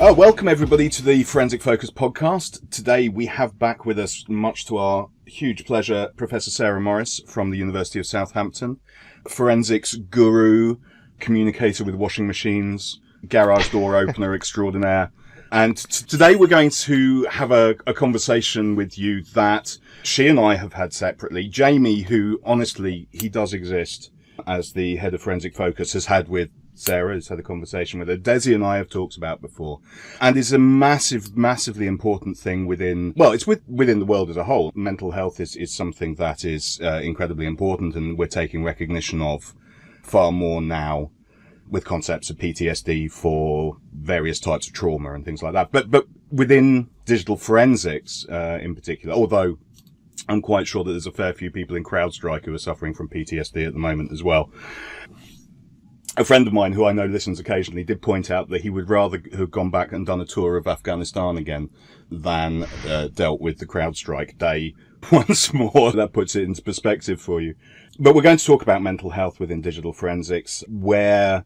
Welcome everybody to the Forensic Focus podcast. Today we have back with us, much to our huge pleasure, Professor Sarah Morris from the University of Southampton, forensics guru, communicator with washing machines, garage door opener extraordinaire. And today we're going to have a conversation with you that she and I have had separately. Jamie, who honestly, he does exist as the head of Forensic Focus, has had with Sarah, has had a conversation with her. Desi and I have talked about before, and is a massively important thing within the world as a whole. Mental health is something that is incredibly important, and we're taking recognition of far more now with concepts of PTSD for various types of trauma and things like that. But within digital forensics, in particular, although I'm quite sure that there's a fair few people in CrowdStrike who are suffering from PTSD at the moment as well. A friend of mine who I know listens occasionally did point out that he would rather have gone back and done a tour of Afghanistan again than dealt with the CrowdStrike day once more. That puts it into perspective for you. But we're going to talk about mental health within digital forensics, where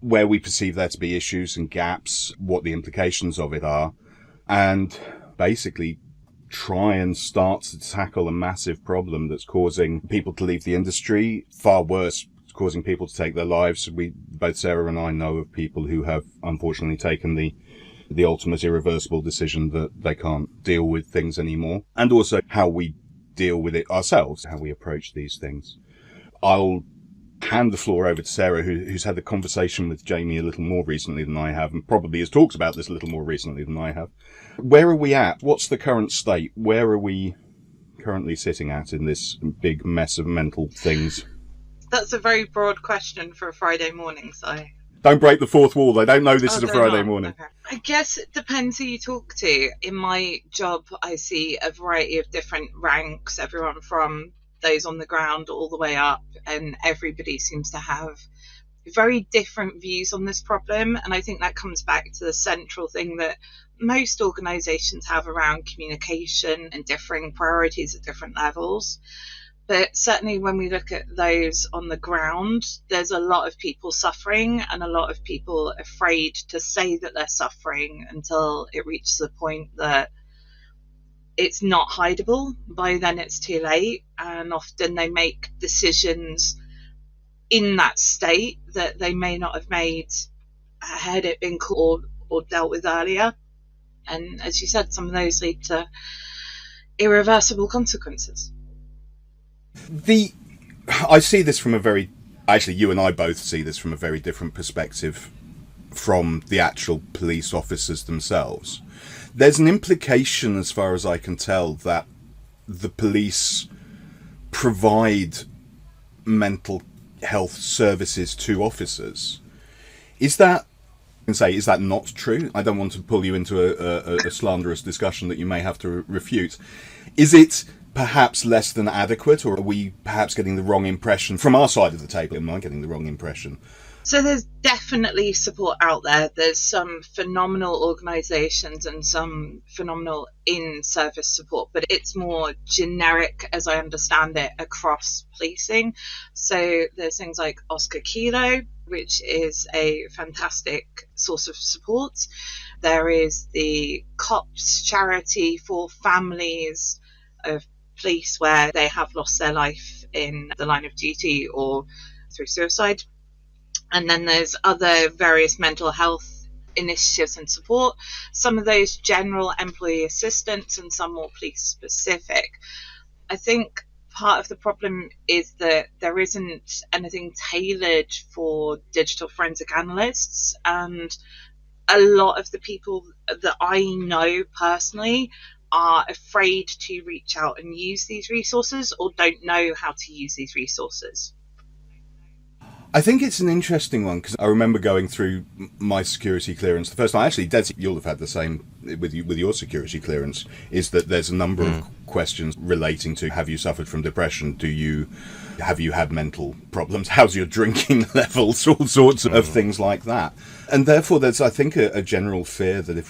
we perceive there to be issues and gaps, what the implications of it are, and basically try and start to tackle a massive problem that's causing people to leave the industry. Far worse, causing people to take their lives. Both Sarah and I know of people who have unfortunately taken the ultimate irreversible decision that they can't deal with things anymore. And also how we deal with it ourselves, how we approach these things. I'll hand the floor over to Sarah, who's had the conversation with Jamie a little more recently than I have, and probably has talked about this a little more recently than I have. Where are we at? What's the current state? Where are we currently sitting at in this big mess of mental things? That's a very broad question for a Friday morning, so... Don't break the fourth wall. They don't know this is a Friday morning. Okay. I guess it depends who you talk to. In my job, I see a variety of different ranks, everyone from those on the ground all the way up, and everybody seems to have very different views on this problem. And I think that comes back to the central thing that most organisations have around communication and differing priorities at different levels. But certainly when we look at those on the ground, there's a lot of people suffering and a lot of people afraid to say that they're suffering until it reaches the point that it's not hideable. By then it's too late, and often they make decisions in that state that they may not have made had it been called or dealt with earlier. And as you said, some of those lead to irreversible consequences. I see this from actually you and I both see this from a very different perspective from the actual police officers themselves. There's an implication, as far as I can tell, that the police provide mental health services to officers. Is that not true? I don't want to pull you into a slanderous discussion that you may have to refute. Is it perhaps less than adequate, or are we perhaps getting the wrong impression from our side of the table? Am I getting the wrong impression? So there's definitely support out there. There's some phenomenal organisations and some phenomenal in-service support, but it's more generic, as I understand it, across policing. So there's things like Oscar Kilo, which is a fantastic source of support. There is the COPS charity for families of police where they have lost their life in the line of duty or through suicide. And then there's other various mental health initiatives and support, some of those general employee assistance and some more police specific. I think part of the problem is that there isn't anything tailored for digital forensic analysts, and a lot of the people that I know personally are afraid to reach out and use these resources or don't know how to use these resources. I think it's an interesting one because I remember going through my security clearance the first time. Actually, Des, you'll have had the same with your security clearance, is that there's a number of questions relating to: have you suffered from depression? Have you had mental problems? How's your drinking levels? All sorts of things like that. And therefore there's, I think, a general fear that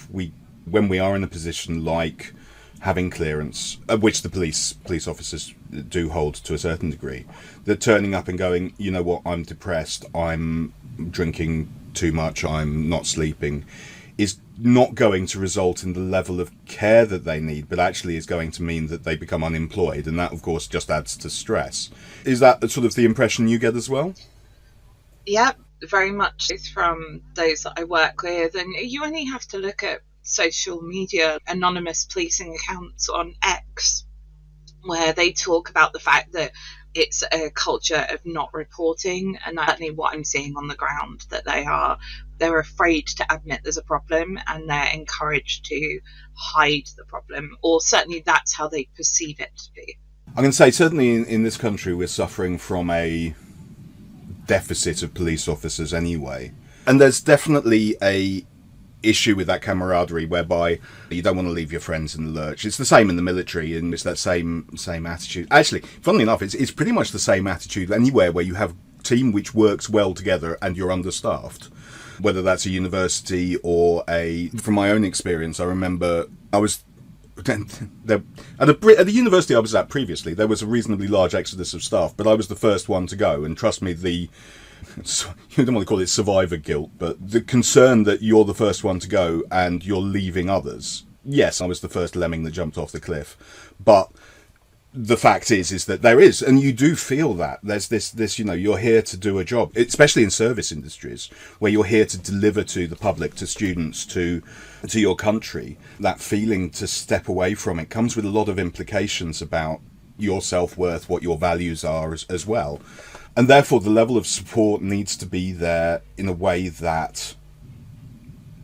when we are in a position like having clearance, which the police officers do hold to a certain degree, that turning up and going, you know what, I'm depressed, I'm drinking too much, I'm not sleeping, is not going to result in the level of care that they need, but actually is going to mean that they become unemployed. And that, of course, just adds to stress. Is that sort of the impression you get as well? Yeah, very much from those that I work with. And you only have to look at social media, anonymous policing accounts on X, where they talk about the fact that it's a culture of not reporting, and that's certainly what I'm seeing on the ground, that they're afraid to admit there's a problem, and they're encouraged to hide the problem, or certainly that's how they perceive it to be. I can say certainly in this country we're suffering from a deficit of police officers anyway, and there's definitely a issue with that camaraderie whereby you don't want to leave your friends in the lurch. It's the same in the military, and it's that same attitude. Actually, funnily enough, it's pretty much the same attitude anywhere where you have a team which works well together and you're understaffed, whether that's a university or from my own experience. I remember I was at the university I was at previously, there was a reasonably large exodus of staff, but I was the first one to go, and trust me, you don't want to call it survivor guilt, but the concern that you're the first one to go and you're leaving others. Yes, I was the first lemming that jumped off the cliff, but the fact is that there is, and you do feel that there's this, you're here to do a job, especially in service industries where you're here to deliver to the public, to students, to your country. That feeling to step away from it comes with a lot of implications about your self-worth, what your values are as well. And therefore, the level of support needs to be there in a way that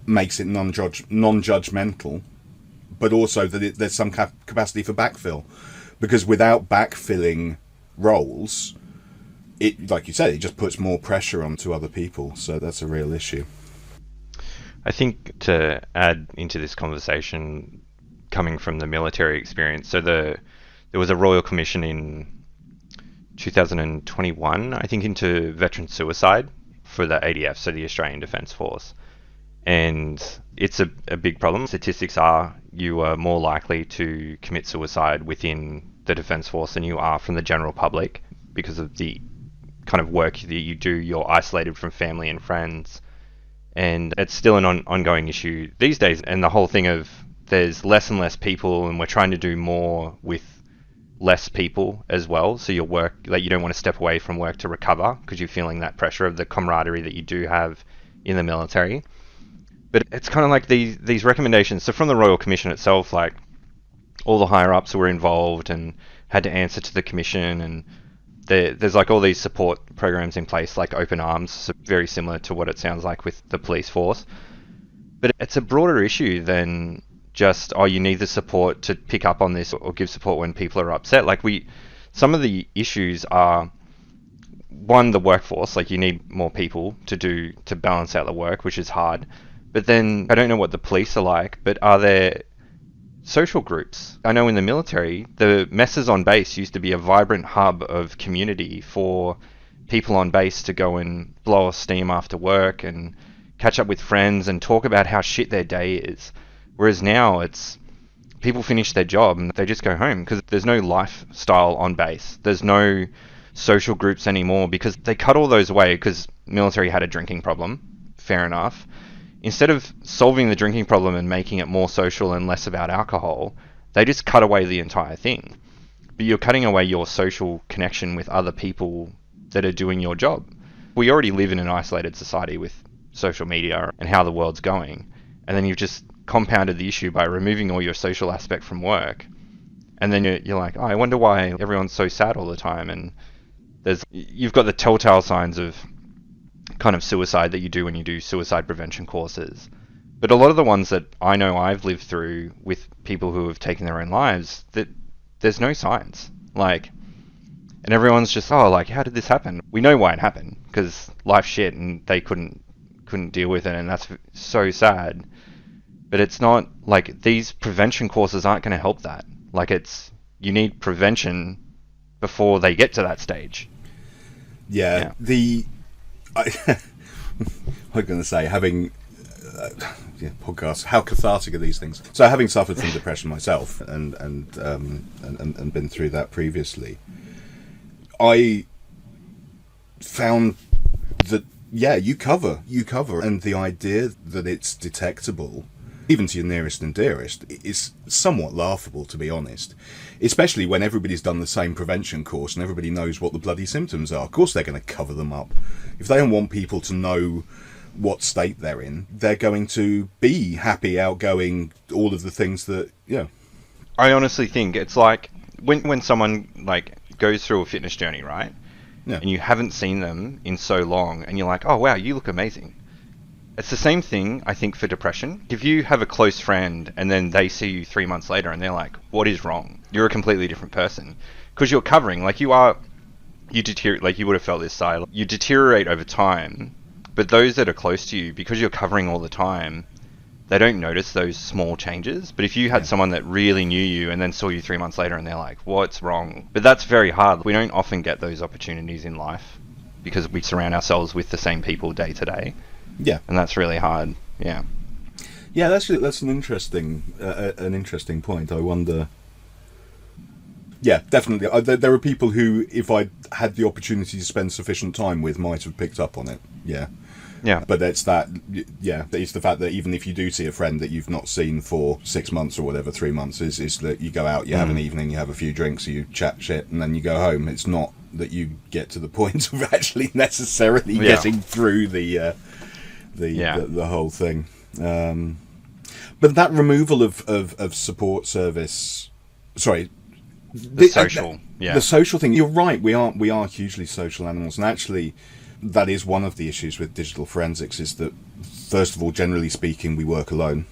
makes it non-judgmental, but also that there's some capacity for backfill. Because without backfilling roles, it, like you said, it just puts more pressure onto other people. So that's a real issue. I think to add into this conversation, coming from the military experience, so there was a Royal Commission in 2021, I think, into veteran suicide for the ADF, so the Australian Defence Force. And it's a big problem. Statistics are you are more likely to commit suicide within the Defence Force than you are from the general public because of the kind of work that you do. You're isolated from family and friends. And it's still an ongoing issue these days. And the whole thing of there's less and less people, and we're trying to do more with less people as well. So your work, like, you don't want to step away from work to recover because you're feeling that pressure of the camaraderie that you do have in the military. But it's kind of like these recommendations. So from the Royal Commission itself, like, all the higher ups were involved and had to answer to the commission, and there's like all these support programs in place, like Open Arms, so very similar to what it sounds like with the police force. But it's a broader issue than just, you need the support to pick up on this or give support when people are upset. Like, some of the issues are, one, the workforce, like you need more people to balance out the work, which is hard. But then I don't know what the police are like, but are there social groups? I know in the military, the messes on base used to be a vibrant hub of community for people on base to go and blow off steam after work and catch up with friends and talk about how shit their day is. Whereas now it's people finish their job and they just go home because there's no lifestyle on base. There's no social groups anymore because they cut all those away because military had a drinking problem. Fair enough. Instead of solving the drinking problem and making it more social and less about alcohol, they just cut away the entire thing. But you're cutting away your social connection with other people that are doing your job. We already live in an isolated society with social media and how the world's going. And then you've just compounded the issue by removing all your social aspect from work. And then you're like, I wonder why everyone's so sad all the time. And you've got the telltale signs of kind of suicide that you do when you do suicide prevention courses. But a lot of the ones that I know I've lived through with people who have taken their own lives, that there's no signs. Like, and everyone's just, how did this happen? We know why it happened, because life's shit and they couldn't deal with it, and that's so sad. But it's not like these prevention courses aren't going to help that. Like, you need prevention before they get to that stage. Yeah. I'm going to say, having podcasts, how cathartic are these things? So, having suffered from depression myself and been through that previously, I found that yeah, you cover. And the idea that it's detectable, even to your nearest and dearest, is somewhat laughable, to be honest. Especially when everybody's done the same prevention course and everybody knows what the bloody symptoms are. Of course they're going to cover them up. If they don't want people to know what state they're in, they're going to be happy, outgoing, all of the things that, yeah. I honestly think it's like when someone like goes through a fitness journey, right? Yeah. And you haven't seen them in so long, and you're like, oh wow, you look amazing. It's the same thing, I think, for depression. If you have a close friend and then they see you 3 months later and they're like, what is wrong? You're a completely different person. Because you're covering, like you deteriorate, like you would have felt this side. You deteriorate over time, but those that are close to you, because you're covering all the time, they don't notice those small changes. But if you had someone that really knew you and then saw you 3 months later and they're like, what's wrong? But that's very hard. We don't often get those opportunities in life because we surround ourselves with the same people day to day. Yeah. And that's really hard. Yeah. Yeah, that's an interesting point. I wonder. Yeah, definitely. There are people who, if I had the opportunity to spend sufficient time with, might have picked up on it. Yeah. Yeah. But it's that. Yeah, it's the fact that even if you do see a friend that you've not seen for 6 months or whatever, 3 months, is that you go out, you have an evening, you have a few drinks, you chat shit, and then you go home. It's not that you get to the point of actually necessarily getting through the whole thing. But that removal of support service, the social thing. You're right. We are hugely social animals, and actually, that is one of the issues with digital forensics. Is that first of all, generally speaking, we work alone.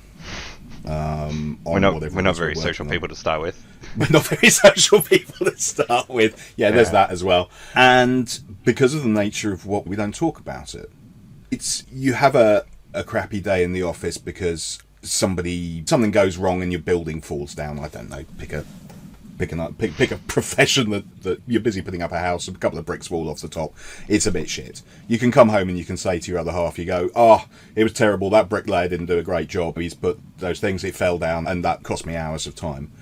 We're not very social people to start with. We're not very social people to start with. Yeah, there's that as well. And because of the nature of what we don't talk about it. It's you have a crappy day in the office because something goes wrong and your building falls down. I don't know. Pick a profession that you're busy putting up a house and a couple of bricks fall off the top. It's a bit shit. You can come home and you can say to your other half, you go, oh, it was terrible. That bricklayer didn't do a great job. He's put those things, it fell down, and that cost me hours of time.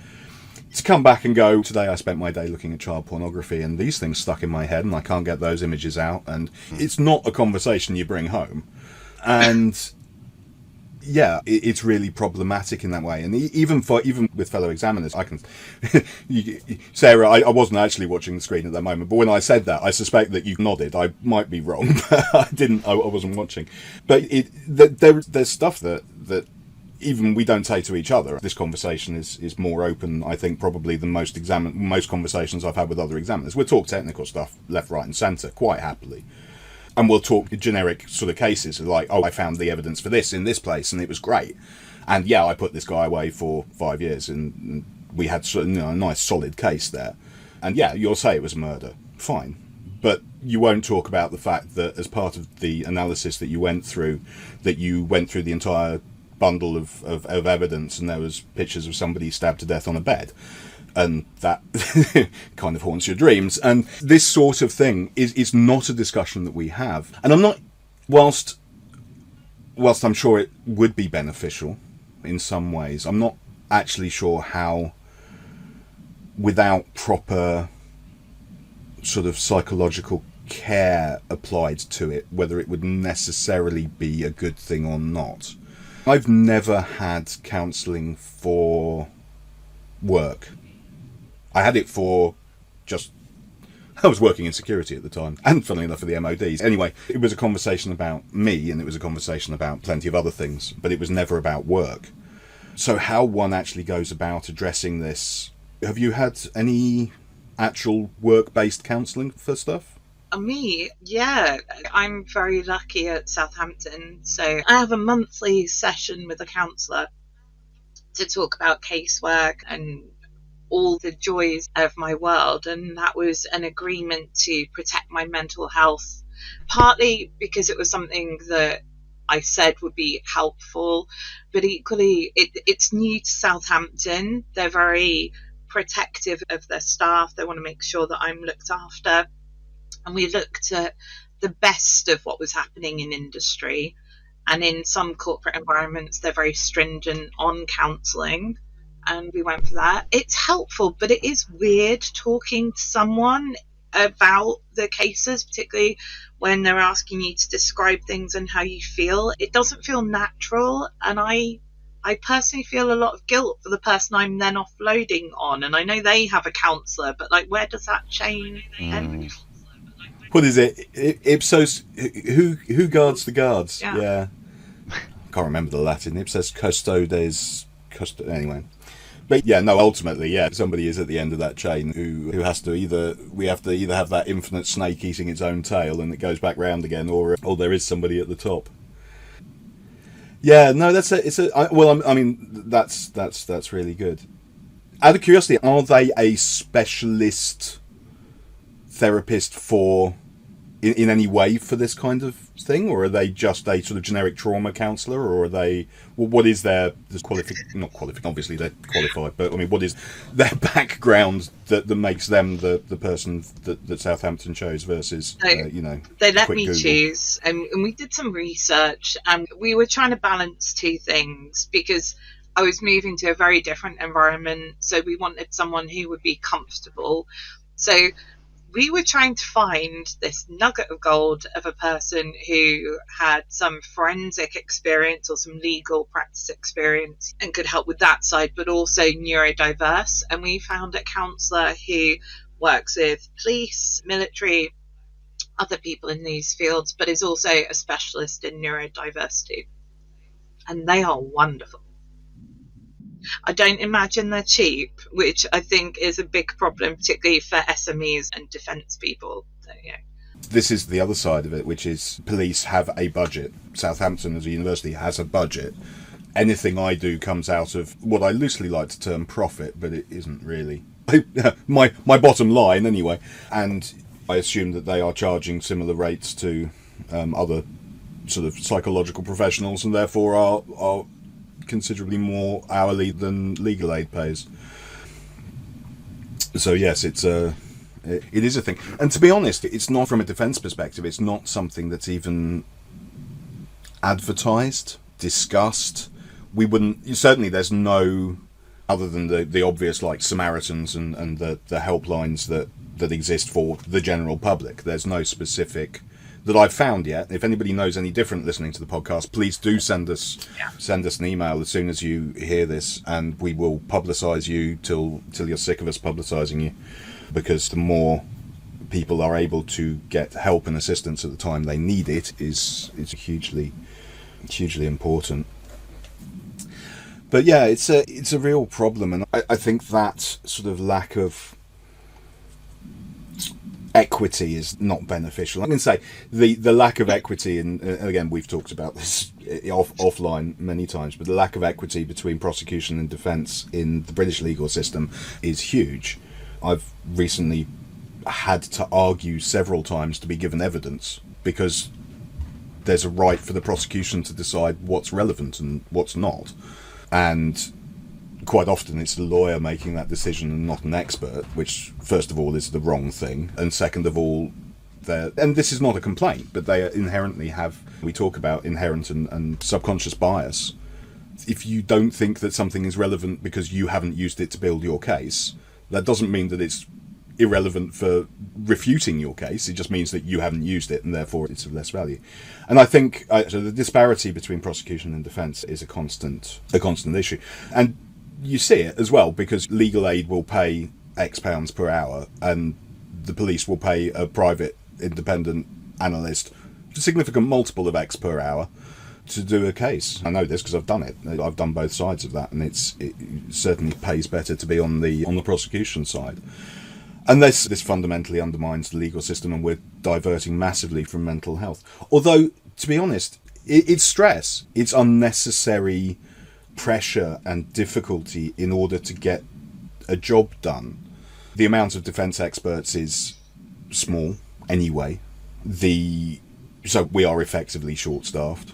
To come back and go, today I spent my day looking at child pornography and these things stuck in my head and I can't get those images out, and it's not a conversation you bring home. And yeah, it's really problematic in that way. And even with fellow examiners, I can... Sarah, I wasn't actually watching the screen at that moment, but when I said that, I suspect that you nodded. I might be wrong. I wasn't watching. But there's stuff that even we don't say to each other. This conversation is more open, I think, probably than most conversations I've had with other examiners. We'll talk technical stuff left, right and centre quite happily. And we'll talk generic sort of cases like, oh, I found the evidence for this in this place and it was great. And yeah, I put this guy away for 5 years and we had a nice solid case there. And yeah, you'll say it was murder. Fine. But you won't talk about the fact that as part of the analysis that you went through the entire bundle of evidence and there was pictures of somebody stabbed to death on a bed. And that kind of haunts your dreams. And this sort of thing is not a discussion that we have. And I'm not, whilst I'm sure it would be beneficial in some ways, I'm not actually sure how, without proper sort of psychological care applied to it, whether it would necessarily be a good thing or not. I've never had counselling for work. I had it for I was working in security at the time, and funnily enough for the MODs. Anyway, it was a conversation about me, and it was a conversation about plenty of other things, but it was never about work. So how one actually goes about addressing this, have you had any actual work-based counselling for stuff? Me, yeah. I'm very lucky at Southampton, so I have a monthly session with a counsellor to talk about casework and all the joys of my world, and that was an agreement to protect my mental health, partly because it was something that I said would be helpful, but equally it's new to Southampton. They're very protective of their staff. They want to make sure that I'm looked after, and we looked at the best of what was happening in industry, and in some corporate environments they're very stringent on counselling, and we went for that. It's helpful, but it is weird talking to someone about the cases, particularly when they're asking you to describe things and how you feel. It doesn't feel natural, and I personally feel a lot of guilt for the person I'm then offloading on. And I know they have a counsellor, but like, where does that chain end? What is it? Ipsos, who guards the guards? Yeah. I can't remember the Latin. Ipsos custodes. Anyway. But yeah, no, ultimately, yeah, somebody is at the end of that chain who has to we have to either have that infinite snake eating its own tail and it goes back round again, or there is somebody at the top. Yeah, no, that's really good. Out of curiosity, are they a specialist therapist in any way for this kind of thing, or are they just a sort of generic trauma counsellor, or are they? What is their not qualified? Obviously they're qualified, but I mean, what is their background that makes them the person that Southampton chose versus They let me choose, and we did some research, and we were trying to balance two things because I was moving to a very different environment, so we wanted someone who would be comfortable. So we were trying to find this nugget of gold of a person who had some forensic experience or some legal practice experience and could help with that side, but also neurodiverse. And we found a counsellor who works with police, military, other people in these fields, but is also a specialist in neurodiversity. And they are wonderful. I don't imagine they're cheap, which I think is a big problem, particularly for SMEs and defence people. So, yeah. This is the other side of it, which is police have a budget. Southampton as a university has a budget. Anything I do comes out of what I loosely like to term profit, but it isn't really. my bottom line, anyway. And I assume that they are charging similar rates to other sort of psychological professionals, and therefore are considerably more hourly than legal aid pays. So yes, it is a thing. And to be honest, it's not, from a defence perspective, it's not something that's even advertised, discussed. Certainly there's no, other than the obvious like Samaritans and the helplines that exist for the general public, there's no specific that I've found yet. If anybody knows any different listening to the podcast, please do send us an email as soon as you hear this, and we will publicise you till you're sick of us publicising you, because the more people are able to get help and assistance at the time they need it is hugely important. But yeah, it's a real problem, and I think that sort of lack of equity is not beneficial. I can say the lack of equity, and again we've talked about this offline many times, but the lack of equity between prosecution and defence in the British legal system is huge. I've recently had to argue several times to be given evidence because there's a right for the prosecution to decide what's relevant and what's not, and quite often it's the lawyer making that decision and not an expert, which first of all is the wrong thing, and second of all, and this is not a complaint, but they inherently have, we talk about inherent and subconscious bias. If you don't think that something is relevant because you haven't used it to build your case, that doesn't mean that it's irrelevant for refuting your case. It just means that you haven't used it and therefore it's of less value. And I think so the disparity between prosecution and defence is a constant issue. And you see it as well, because legal aid will pay X pounds per hour and the police will pay a private independent analyst a significant multiple of X per hour to do a case. I know this because I've done it. I've done both sides of that, and it certainly pays better to be on the prosecution side. And this fundamentally undermines the legal system, and we're diverting massively from mental health. Although, to be honest, it's stress. It's unnecessary pressure and difficulty in order to get a job done. The amount of defence experts is small anyway. So we are effectively short-staffed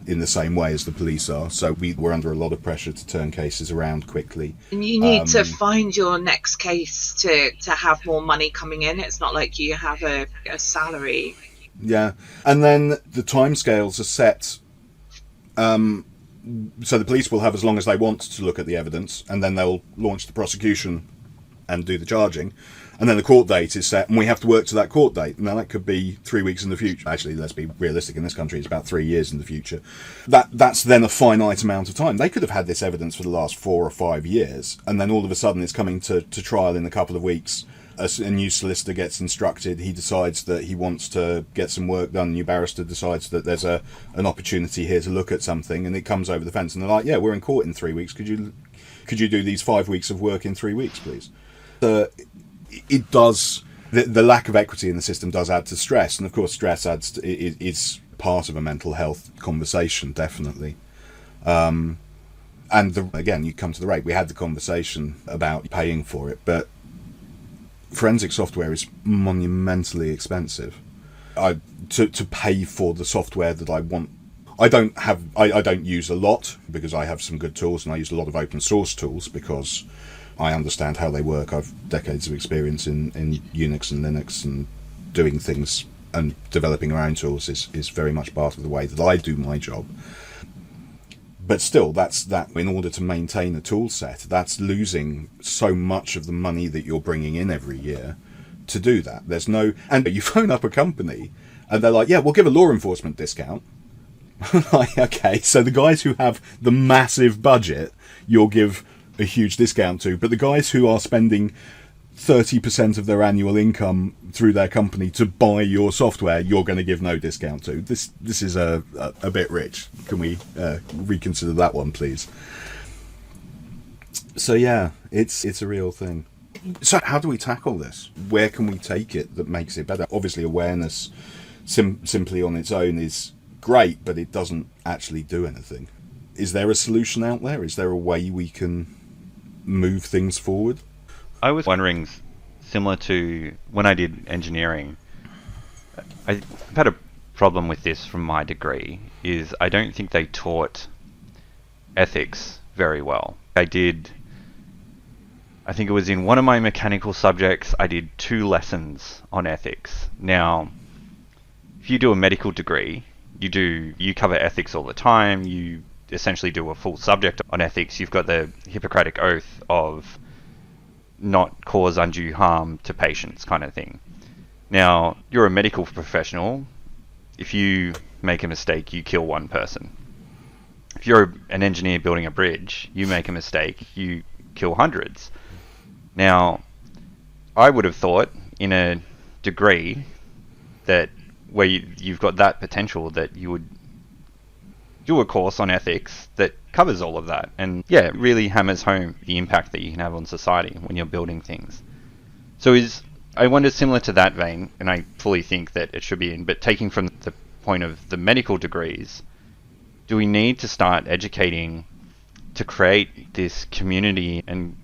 in the same way as the police are. So we're under a lot of pressure to turn cases around quickly. And you need to find your next case to have more money coming in. It's not like you have a salary. Yeah. And then the timescales are set. So the police will have as long as they want to look at the evidence, and then they'll launch the prosecution and do the charging. And then the court date is set, and we have to work to that court date. Now, that could be 3 weeks in the future. Actually, let's be realistic. In this country, it's about 3 years in the future. That's then a finite amount of time. They could have had this evidence for the last 4 or 5 years, and then all of a sudden it's coming to trial in a couple of weeks. A new solicitor gets instructed. He decides that he wants to get some work done. A new barrister decides that there's an opportunity here to look at something, and it comes over the fence. And they're like, "Yeah, we're in court in 3 weeks. Could you do these 5 weeks of work in 3 weeks, please?" It does. The lack of equity in the system does add to stress, and of course, stress is part of a mental health conversation, definitely. And again, you come to the rate. We had the conversation about paying for it, but forensic software is monumentally expensive. To pay for the software that I want, I don't use a lot because I have some good tools, and I use a lot of open source tools because I understand how they work. I've decades of experience in Unix and Linux, and doing things and developing our own tools is very much part of the way that I do my job. But still, that's in order to maintain a tool set, that's losing so much of the money that you're bringing in every year to do that. And you phone up a company and they're like, "Yeah, we'll give a law enforcement discount." Like, okay, so the guys who have the massive budget, you'll give a huge discount to, but the guys who are spending 30% of their annual income through their company to buy your software, you're going to give no discount to. This is a bit rich. Can we reconsider that one, please? So yeah, it's a real thing. So how do we tackle this? Where can we take it that makes it better? Obviously, awareness simply on its own is great, but it doesn't actually do anything. Is there a solution out there? Is there a way we can move things forward? I was wondering, similar to when I did engineering, I've had a problem with this from my degree, is I don't think they taught ethics very well. I think it was in one of my mechanical subjects, I did 2 lessons on ethics. Now, if you do a medical degree, you cover ethics all the time, you essentially do a full subject on ethics. You've got the Hippocratic Oath of not cause undue harm to patients kind of thing. Now, you're a medical professional. If you make a mistake, you kill one person. If you're an engineer building a bridge, you make a mistake, you kill hundreds. Now, I would have thought in a degree that where you've got that potential that you would do a course on ethics that covers all of that, and yeah, it really hammers home the impact that you can have on society when you're building things. So I wonder, similar to that vein, and I fully think that it should be in, but taking from the point of the medical degrees, do we need to start educating to create this community and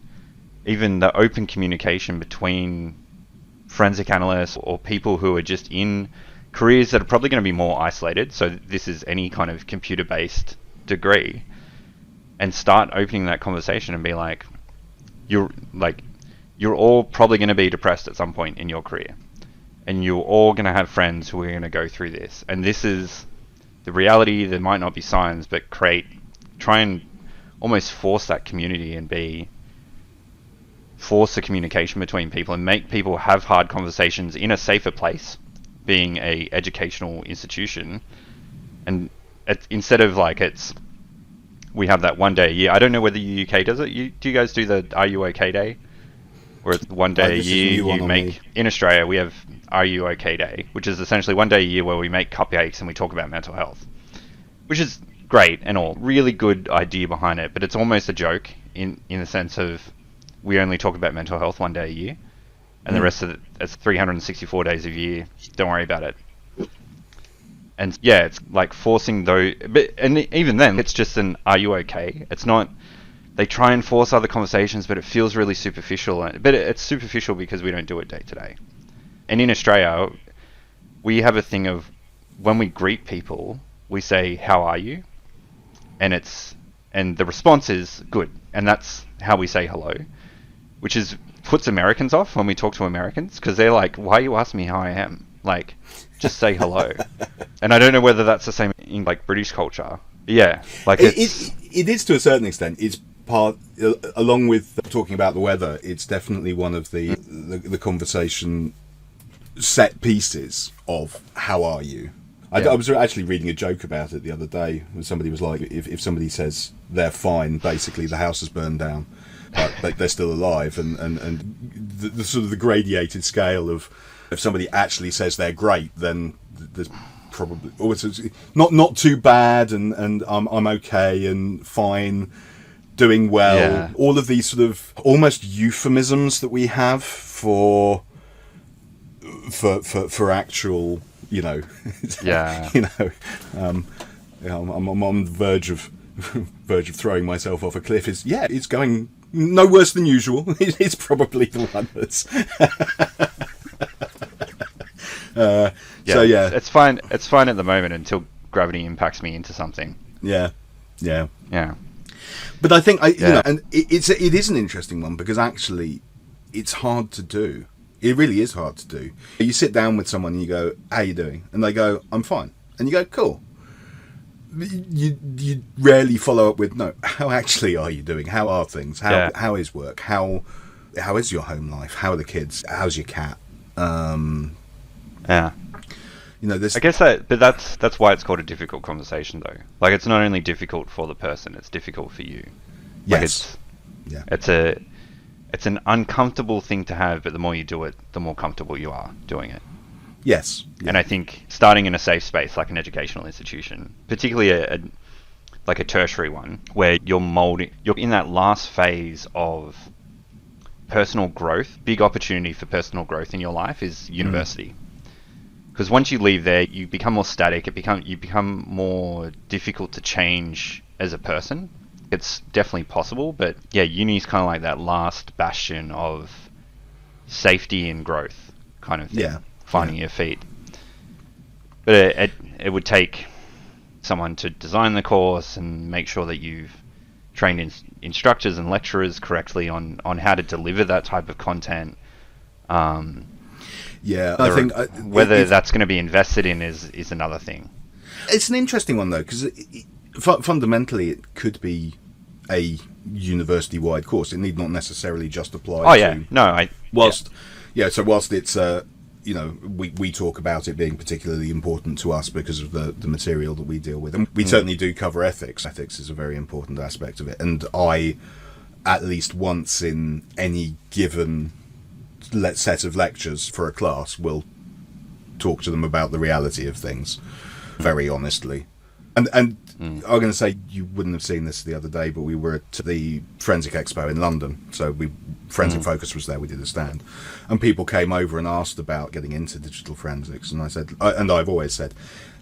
even the open communication between forensic analysts or people who are just in careers that are probably going to be more isolated, so this is any kind of computer-based degree, and start opening that conversation and be like, you're all probably going to be depressed at some point in your career, and you're all going to have friends who are going to go through this, and this is the reality. There might not be signs, but try and almost force that community and force the communication between people and make people have hard conversations in a safer place, being a educational institution. And instead of we have that one day a year. I don't know whether the UK does it. Do you guys do the Are You OK Day? Where it's one day a year you make... In Australia, we have Are You OK Day, which is essentially one day a year where we make cupcakes and we talk about mental health, which is great and all. Really good idea behind it, but it's almost a joke in the sense of we only talk about mental health one day a year, and the rest of it's 364 days a year. Don't worry about it. And yeah, it's like forcing those, and even then, it's just an "Are you okay?" It's not. They try and force other conversations, but it feels really superficial. But it's superficial because we don't do it day to day. And in Australia, we have a thing of when we greet people, we say, "How are you?" And the response is good, and that's how we say hello, which puts Americans off when we talk to Americans, because they're like, "Why are you asking me how I am? Like, just say hello." And I don't know whether that's the same in British culture. Yeah, it is to a certain extent. It's part, along with talking about the weather, it's definitely one of the conversation set pieces of how are you. I was actually reading a joke about it the other day. Somebody was like, if somebody says they're fine, basically the house has burned down, but they're still alive, and the sort of the gradated scale of if somebody actually says they're great, then there's probably not too bad, and I'm okay and fine, doing well. Yeah. All of these sort of almost euphemisms that we have for actual. Yeah. I'm on the verge of throwing myself off a cliff. It's going no worse than usual. It's probably the one that's. It's fine. It's fine at the moment until gravity impacts me into something. Yeah. But I think and it is an interesting one because actually, it's hard to do. It really is hard to do. You sit down with someone and you go, "How you doing?" And they go, "I'm fine." And you go, "Cool." You rarely follow up with, "No, how actually are you doing? How are things? How is work? How is your home life? How are the kids? How's your cat?" This. I guess that's why it's called a difficult conversation, though. Like, it's not only difficult for the person; it's difficult for you. Yes. It's an uncomfortable thing to have, but the more you do it, the more comfortable you are doing it. Yes. Yeah. And I think starting in a safe space like an educational institution, particularly a tertiary one, where you're in that last phase of personal growth, big opportunity for personal growth in your life is university. Because once you leave there, you become more static, you become more difficult to change as a person. It's definitely possible, but yeah, uni is kind of like that last bastion of safety and growth kind of thing, finding your feet. But it would take someone to design the course and make sure that you've trained instructors and lecturers correctly on how to deliver that type of content. I think whether that's going to be invested in is another thing. It's an interesting one though, because fundamentally it could be a university-wide course. It need not necessarily just apply whilst it's we talk about it being particularly important to us because of the material that we deal with, and we certainly do cover ethics. Ethics is a very important aspect of it, and I, at least once in any given set of lectures for a class, will talk to them about the reality of things very honestly. And I'm going to say, you wouldn't have seen this the other day, but we were at the Forensic Expo in London. So Forensic Focus was there, we did a stand. And people came over and asked about getting into digital forensics. And I said, and I've always said,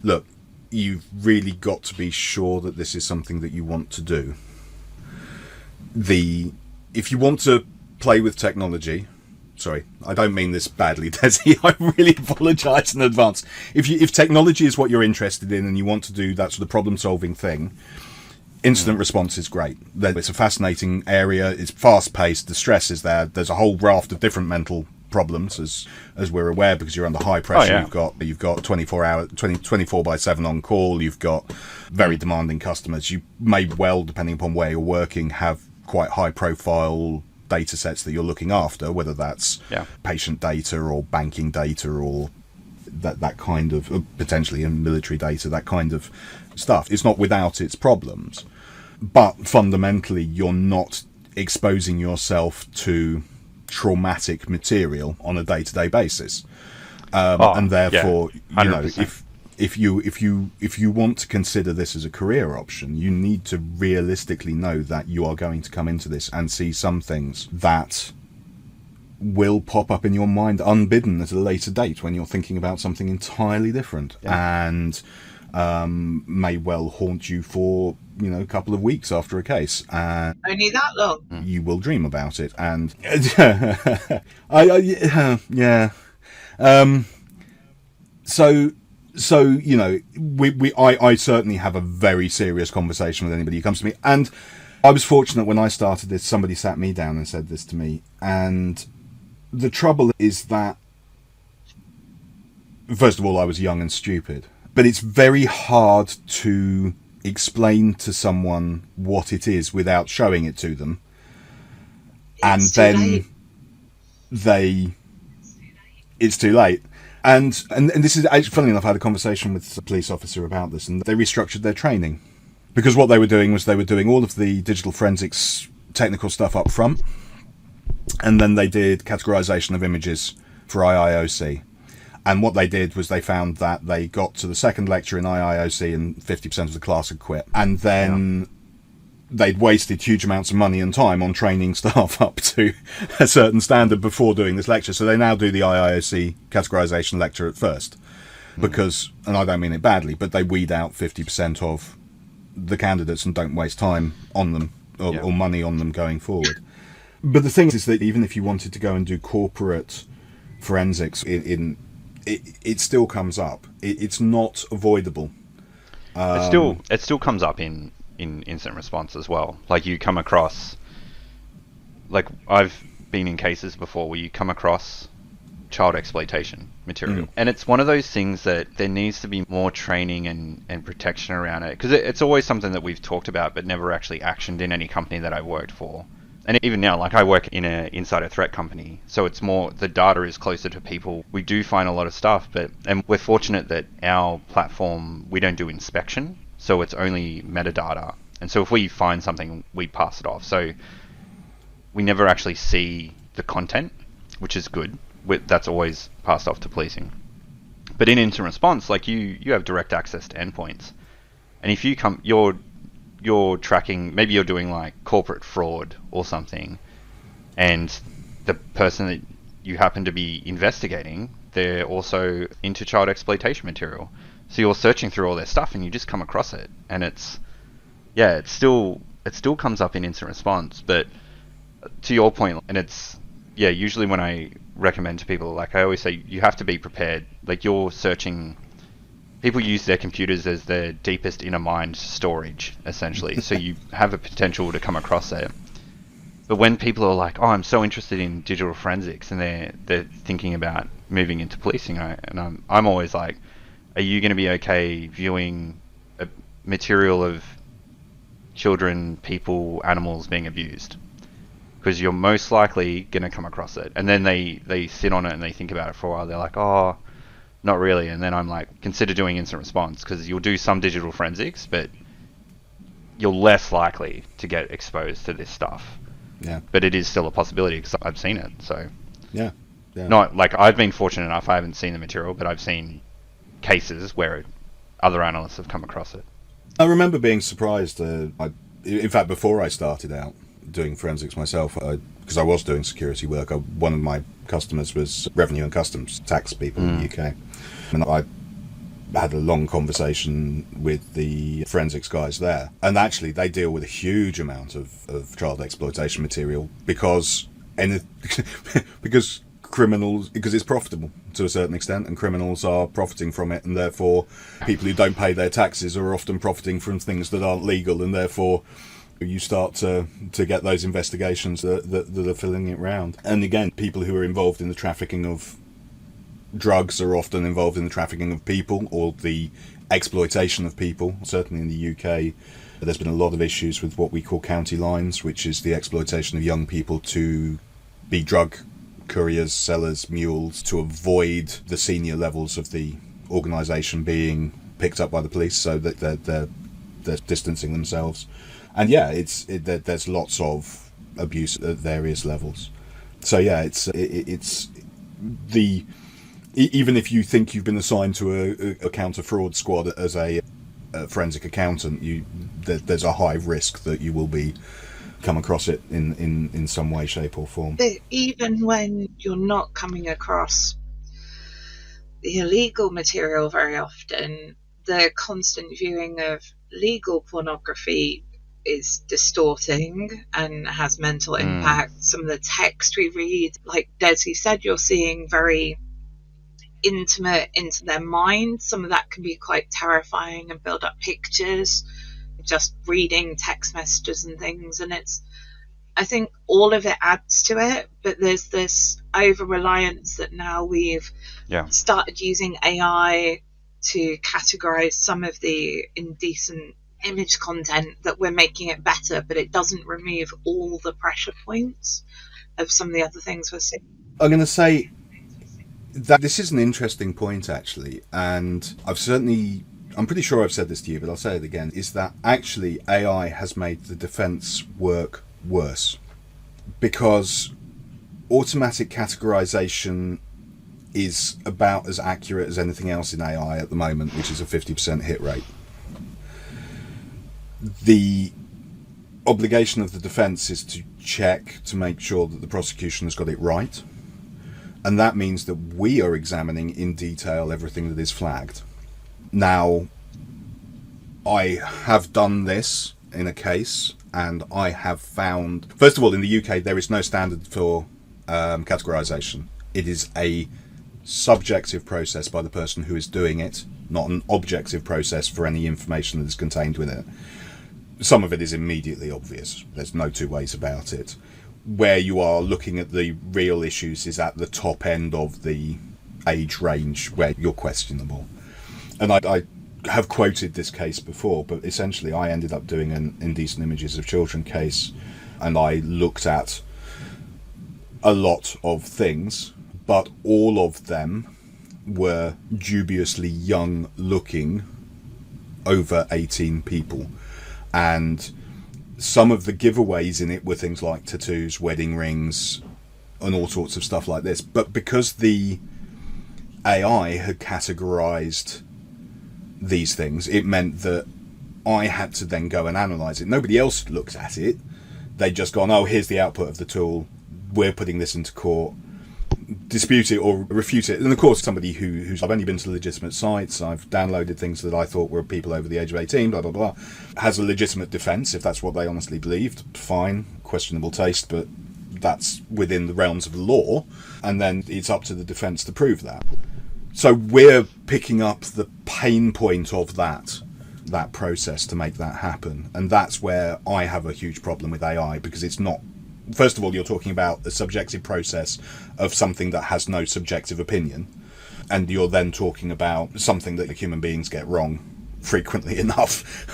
look, you've really got to be sure that this is something that you want to do. If you want to play with technology... Sorry, I don't mean this badly, Desi. I really apologise in advance. If technology is what you're interested in and you want to do that sort of problem-solving thing, incident response is great. It's a fascinating area. It's fast-paced. The stress is there. There's a whole raft of different mental problems, as we're aware, because you're under high pressure. You've got 24 by 7 on call. You've got very demanding customers. You may well, depending upon where you're working, have quite high-profile data sets that you're looking after, whether that's patient data or banking data or that kind of potentially in military data, that kind of stuff. It's not without its problems, but fundamentally you're not exposing yourself to traumatic material on a day-to-day basis, and therefore if you want to consider this as a career option, you need to realistically know that you are going to come into this and see some things that will pop up in your mind unbidden at a later date when you're thinking about something entirely different, and may well haunt you for a couple of weeks after a case. Only that long? You will dream about it, and So I certainly have a very serious conversation with anybody who comes to me, and I was fortunate when I started this. Somebody sat me down and said this to me, and the trouble is that, first of all, I was young and stupid, but it's very hard to explain to someone what it is without showing it to them, and It's too then late. it's too late. And this is actually, funny enough, I had a conversation with a police officer about this, and they restructured their training. Because what they were doing was they were doing all of the digital forensics technical stuff up front, and then they did categorization of images for IIOC. And what they did was they found that they got to the second lecture in IIOC and 50% of the class had quit. And then they'd wasted huge amounts of money and time on training staff up to a certain standard before doing this lecture. So they now do the IIOC categorization lecture at first. Because, and I don't mean it badly, but they weed out 50% of the candidates and don't waste time on them or money on them going forward. But the thing is that even if you wanted to go and do corporate forensics, it still comes up. It's not avoidable. It still comes up in incident response as well. Like you come across, like I've been in cases before where you come across child exploitation material, and it's one of those things that there needs to be more training and protection around it, because it's always something that we've talked about but never actually actioned in any company that I worked for. And even now, like I work in an insider threat company, so it's more, the data is closer to people. We do find a lot of stuff, and we're fortunate that our platform, we don't do inspection, so it's only metadata. And so if we find something, we pass it off. So we never actually see the content, which is good. That's always passed off to policing. But in incident response, like you have direct access to endpoints. And if you you're tracking, maybe you're doing like corporate fraud or something, and the person that you happen to be investigating, they're also into child exploitation material. So you're searching through all their stuff and you just come across it, and it still comes up in incident response. But to your point, and it's usually when I recommend to people, like I always say, you have to be prepared. Like you're searching, people use their computers as their deepest inner mind storage, essentially. So you have a potential to come across it. But when people are like, oh, I'm so interested in digital forensics, and they're thinking about moving into policing, and I'm always like, are you going to be okay viewing a material of children, people, animals being abused? Because you're most likely going to come across it. And then they sit on it and they think about it for a while. They're like, oh, not really. And then I'm like, consider doing incident response, because you'll do some digital forensics, but you're less likely to get exposed to this stuff. Yeah. But it is still a possibility, because I've seen it. So Yeah. not like, I've been fortunate enough, I haven't seen the material, but I've seen cases where other analysts have come across it. I remember being surprised. In fact, before I started out doing forensics myself, because I was doing security work, one of my customers was revenue and customs tax people in the UK. And I had a long conversation with the forensics guys there. And actually, they deal with a huge amount of child exploitation material because criminals, because it's profitable to a certain extent, and criminals are profiting from it, and therefore people who don't pay their taxes are often profiting from things that aren't legal, and therefore you start to get those investigations that are filling it round. And again, people who are involved in the trafficking of drugs are often involved in the trafficking of people or the exploitation of people. Certainly in the UK, there's been a lot of issues with what we call county lines, which is the exploitation of young people to be drug couriers, sellers, mules, to avoid the senior levels of the organisation being picked up by the police, so that they're distancing themselves. And there's lots of abuse at various levels. So it's even if you think you've been assigned to a counter fraud squad as a forensic accountant, there's a high risk that you will come across it in some way, shape or form. But even when you're not coming across the illegal material very often, the constant viewing of legal pornography is distorting and has mental impact. Some of the text we read, like Desi said, you're seeing very intimate into their mind. Some of that can be quite terrifying and build up pictures, just reading text messages and things. And I think all of it adds to it, but there's this over-reliance that now we've started using AI to categorize some of the indecent image content that we're making it better, but it doesn't remove all the pressure points of some of the other things we're seeing. I'm going to say that this is an interesting point, actually, and I'm pretty sure I've said this to you, but I'll say it again, is that actually AI has made the defense work worse, because automatic categorization is about as accurate as anything else in AI at the moment, which is a 50% hit rate. The obligation of the defense is to check to make sure that the prosecution has got it right, and that means that we are examining in detail everything that is flagged. Now, I have done this in a case, and I have found, first of all, in the UK there is no standard for categorization. It is a subjective process by the person who is doing it, not an objective process for any information that is contained within it. Some of it is immediately obvious. There's no two ways about it. Where you are looking at the real issues is at the top end of the age range where you're questionable. And I have quoted this case before, but essentially I ended up doing an indecent images of children case, and I looked at a lot of things, but all of them were dubiously young looking, over 18 people. And some of the giveaways in it were things like tattoos, wedding rings, and all sorts of stuff like this. But because the AI had categorized these things, it meant that I had to then go and analyze it. Nobody else looked at it. They'd just gone, oh, here's the output of the tool, we're putting this into court, dispute it or refute it. And of course, somebody who's I've only been to legitimate sites, I've downloaded things that I thought were people over the age of 18, blah, blah, blah, has a legitimate defense, if that's what they honestly believed. Fine, questionable taste, but that's within the realms of the law. And then it's up to the defense to prove that. So we're picking up the pain point of that process to make that happen. And that's where I have a huge problem with AI, because it's not, first of all, you're talking about a subjective process of something that has no subjective opinion. And you're then talking about something that human beings get wrong frequently enough.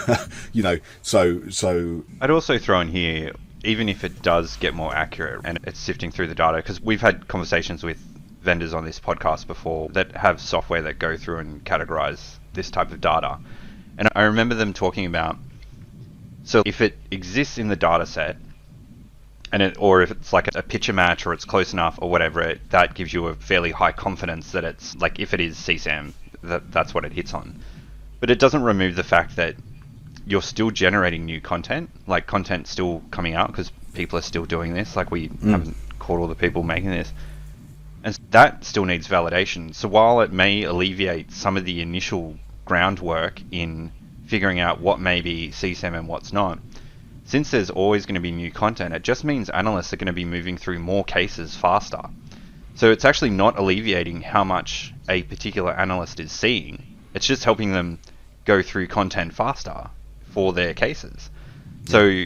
So I'd also throw in here, even if it does get more accurate and it's sifting through the data, because we've had conversations with vendors on this podcast before that have software that go through and categorize this type of data. And I remember them talking about, so if it exists in the data set, or if it's like a picture match or it's close enough or whatever, that gives you a fairly high confidence that it's, like, if it is CSAM, that's what it hits on. But it doesn't remove the fact that you're still generating new content, like content still coming out because people are still doing this, like we haven't caught all the people making this. And that still needs validation. So while it may alleviate some of the initial groundwork in figuring out what may be CSAM and what's not, since there's always going to be new content, it just means analysts are going to be moving through more cases faster. So it's actually not alleviating how much a particular analyst is seeing. It's just helping them go through content faster for their cases. So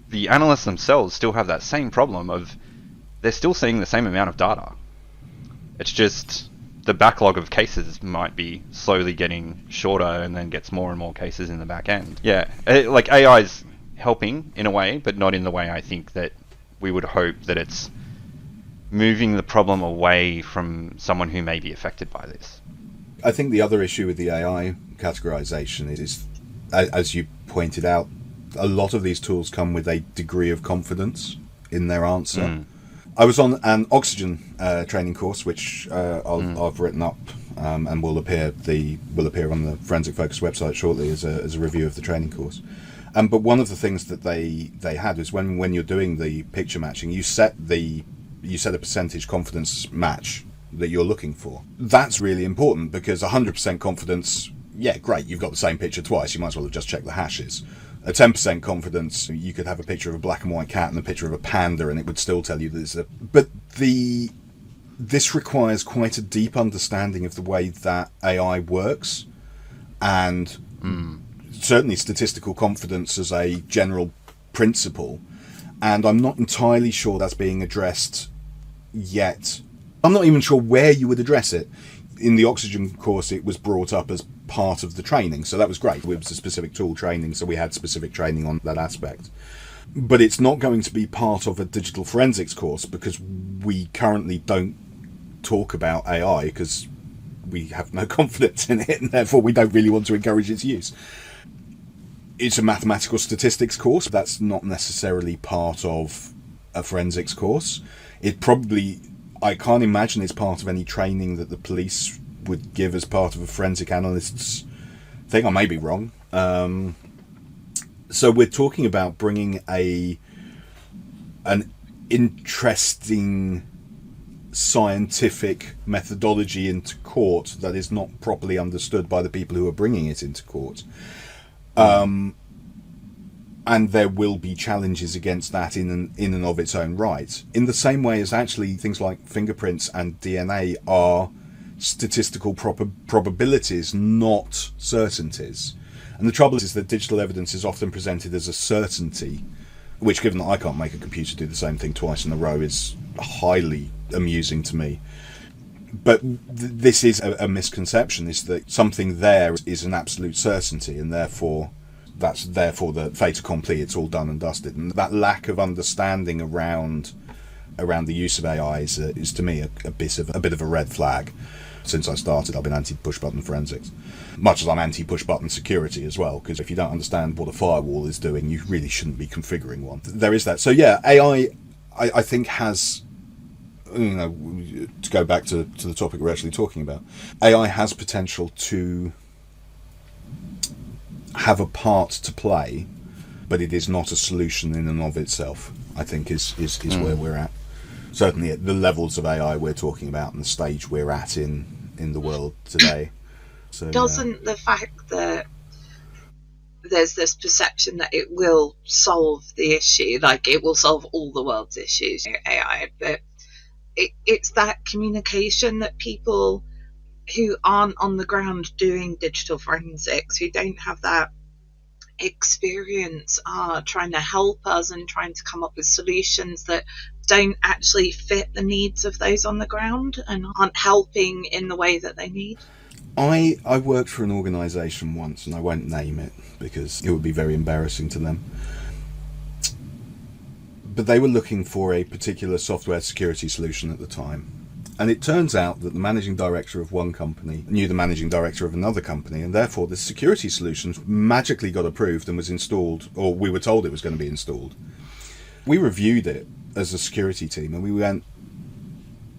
the analysts themselves still have that same problem of they're still seeing the same amount of data. It's just the backlog of cases might be slowly getting shorter and then gets more and more cases in the back end. Yeah, like AI's helping in a way, but not in the way I think that we would hope, that it's moving the problem away from someone who may be affected by this. I think the other issue with the AI categorization is, as you pointed out, a lot of these tools come with a degree of confidence in their answer. I was on an Oxygen training course, which I've written up and will appear on the Forensic Focus website shortly as a review of the training course. But one of the things that they had is when you're doing the picture matching, you set a percentage confidence match that you're looking for. That's really important, because 100% confidence, yeah, great, you've got the same picture twice, you might as well have just checked the hashes. A 10% confidence, you could have a picture of a black and white cat and a picture of a panda, and it would still tell you that it's a... But this requires quite a deep understanding of the way that AI works, and certainly statistical confidence as a general principle. And I'm not entirely sure that's being addressed yet. I'm not even sure where you would address it. In the Oxygen course, it was brought up as part of the training, so that was great. It was a specific tool training, so we had specific training on that aspect. But it's not going to be part of a digital forensics course because we currently don't talk about AI because we have no confidence in it, and therefore we don't really want to encourage its use. It's a mathematical statistics course. That's not necessarily part of a forensics course. I can't imagine it's part of any training that the police would give as part of a forensic analyst's thing. I may be wrong. So we're talking about bringing an interesting scientific methodology into court that is not properly understood by the people who are bringing it into court. And there will be challenges against that in and of its own right. In the same way as actually things like fingerprints and DNA are statistical probabilities, not certainties. And the trouble is that digital evidence is often presented as a certainty, which, given that I can't make a computer do the same thing twice in a row, is highly amusing to me. But this is a misconception, is that something there is an absolute certainty, and therefore the fait accompli, it's all done and dusted. And that lack of understanding around the use of AI is to me a bit of a red flag. Since I started, I've been anti-push button forensics, much as I'm anti-push button security as well, because if you don't understand what a firewall is doing, you really shouldn't be configuring one. There is that. So yeah, AI, I think, has, to go back to the topic we're actually talking about, AI has potential to have a part to play, but it is not a solution in and of itself, I think is where we're at. Certainly at the levels of AI we're talking about and the stage we're at in the world today. So doesn't the fact that there's this perception that it will solve the issue, like it will solve all the world's issues, AI, but it's that communication that people who aren't on the ground doing digital forensics, who don't have that experience, are trying to help us and trying to come up with solutions that don't actually fit the needs of those on the ground and aren't helping in the way that they need. I worked for an organisation once, and I won't name it because it would be very embarrassing to them, but they were looking for a particular software security solution at the time. And it turns out that the managing director of one company knew the managing director of another company, and therefore the security solution magically got approved and was installed, or we were told it was going to be installed. We reviewed it as a security team, and we went,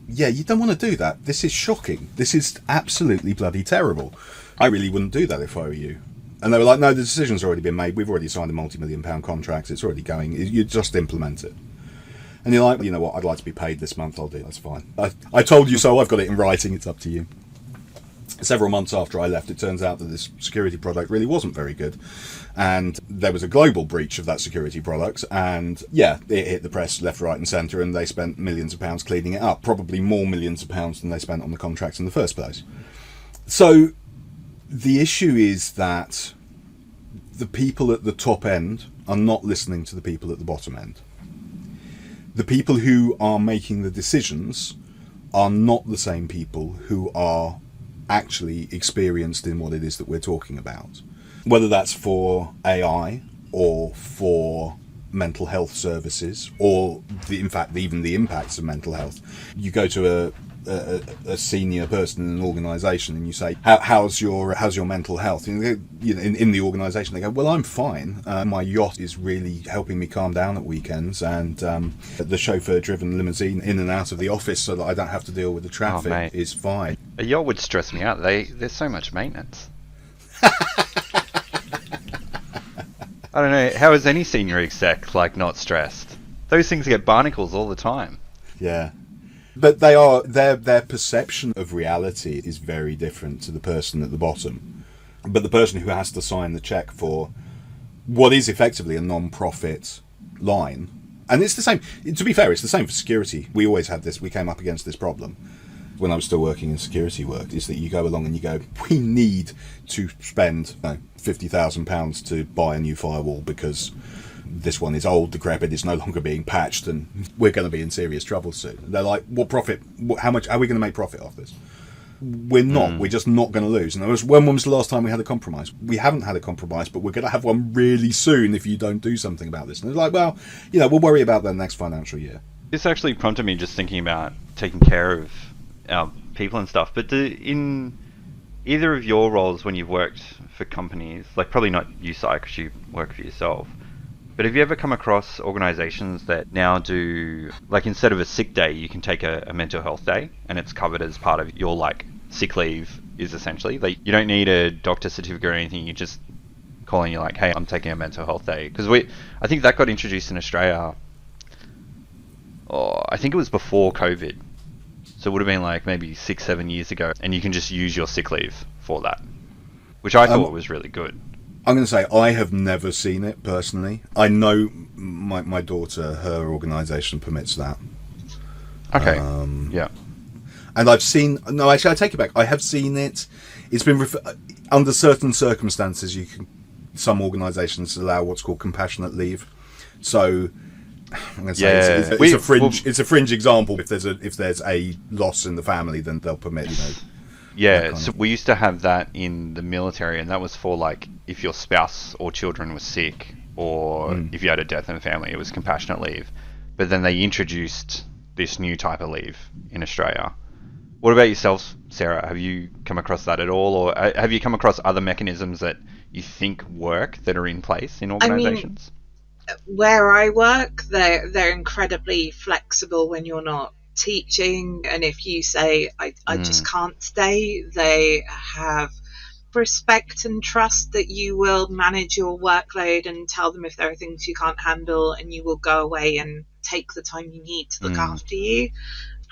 yeah, you don't want to do that. This is shocking. This is absolutely bloody terrible. I really wouldn't do that if I were you. And they were like, no, the decision's already been made. We've already signed a multi-million-pound contract. It's already going. You just implement it. And you're like, you know what, I'd like to be paid this month, I'll do it, that's fine. I told you so, I've got it in writing, it's up to you. Several months after I left, it turns out that this security product really wasn't very good. And there was a global breach of that security product, and yeah, it hit the press left, right and centre, and they spent millions of pounds cleaning it up. Probably more millions of pounds than they spent on the contract in the first place. So the issue is that the people at the top end are not listening to the people at the bottom end. The people who are making the decisions are not the same people who are actually experienced in what it is that we're talking about. Whether that's for AI or for mental health services, or in fact even the impacts of mental health. You go to a senior person in an organisation and you say, how's your mental health? In the organisation they go, well, I'm fine. My yacht is really helping me calm down at weekends, and the chauffeur-driven limousine in and out of the office so that I don't have to deal with the traffic is fine. A yacht would stress me out. There's so much maintenance. I don't know, how is any senior exec not stressed? Those things get barnacles all the time. Yeah. But their perception of reality is very different to the person at the bottom. But the person who has to sign the cheque for what is effectively a non-profit line, and it's the same, to be fair, it's the same for security. We always had this, we came up against this problem when I was still working in security work, is that you go along and you go, we need to spend £50,000 to buy a new firewall because this one is old, decrepit, it's no longer being patched, and we're going to be in serious trouble soon. They're like, what profit? How much are we going to make profit off this? we're not. We're just not going to lose. And when was the last time we had a compromise? We haven't had a compromise, but we're going to have one really soon if you don't do something about this. And it's like, well, we'll worry about that next financial year. This actually prompted me just thinking about taking care of our people and stuff. But in either of your roles when you've worked for companies, like probably not you, Si, because you work for yourself, but have you ever come across organizations that now do, like, instead of a sick day, you can take a mental health day, and it's covered as part of your, like, sick leave is essentially. Like, you don't need a doctor certificate or anything, you just call in, you're like, hey, I'm taking a mental health day. Because I think that got introduced in Australia, I think it was before COVID. So it would have been like maybe 6-7 years ago, and you can just use your sick leave for that, which I thought was really good. I'm going to say I have never seen it personally. I know my daughter, her organisation permits that. Okay. Yeah. And I've seen. No, actually, I take it back. I have seen it. It's been under certain circumstances. Some organisations allow what's called compassionate leave. So I'm going to say it's a fringe example. If there's a loss in the family, then they'll permit. Yeah, so we used to have that in the military, and that was for, like, if your spouse or children was sick, or if you had a death in the family, it was compassionate leave. But then they introduced this new type of leave in Australia. What about yourself, Sarah? Have you come across that at all, or have you come across other mechanisms that you think work that are in place in organisations? Where I work, they're incredibly flexible when you're not teaching, and if you say I just can't stay, they have respect and trust that you will manage your workload and tell them if there are things you can't handle, and you will go away and take the time you need to look after you.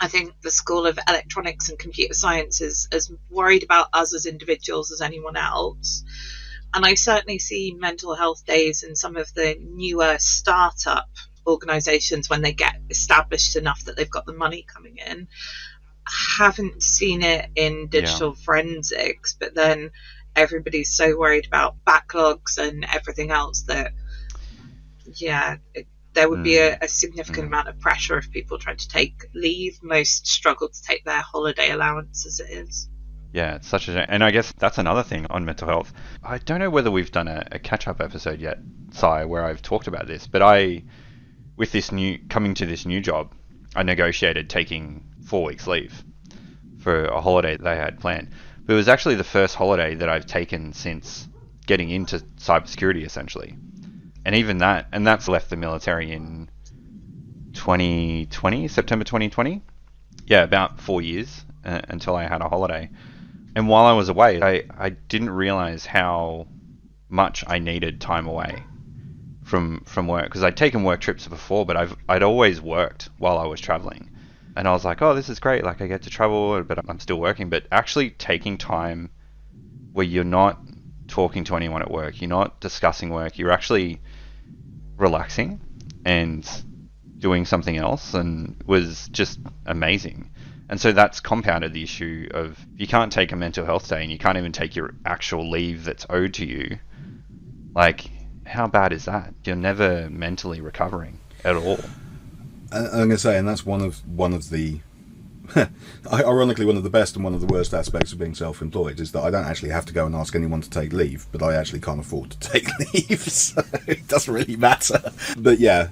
I think the School of Electronics and Computer Science is as worried about us as individuals as anyone else. And I certainly see mental health days in some of the newer startup organisations when they get established enough that they've got the money coming in. I haven't seen it in digital forensics, but then everybody's so worried about backlogs and everything else that, there would be a significant amount of pressure if people tried to take leave. Most struggle to take their holiday allowance as it is. Yeah, it's such a... And I guess that's another thing on mental health. I don't know whether we've done a catch-up episode yet, Si, where I've talked about this, but with this coming to this new job, I negotiated taking 4 weeks leave for a holiday that I had planned. But it was actually the first holiday that I've taken since getting into cybersecurity, essentially. And even that, and that's left the military in 2020, September 2020. Yeah, about 4 years until I had a holiday. And while I was away, I didn't realize how much I needed time away from work, because I'd taken work trips before, but I'd always worked while I was traveling, and I was like, oh, this is great, like I get to travel, but I'm still working. But actually taking time where you're not talking to anyone at work, you're not discussing work, you're actually relaxing and doing something else, and was just amazing. And so that's compounded the issue of, you can't take a mental health day and you can't even take your actual leave that's owed to you. Like, how bad is that? You're never mentally recovering at all. I'm going to say, and that's one of the ironically one of the best and one of the worst aspects of being self-employed, is that I don't actually have to go and ask anyone to take leave, but I actually can't afford to take leave, so it doesn't really matter. But yeah,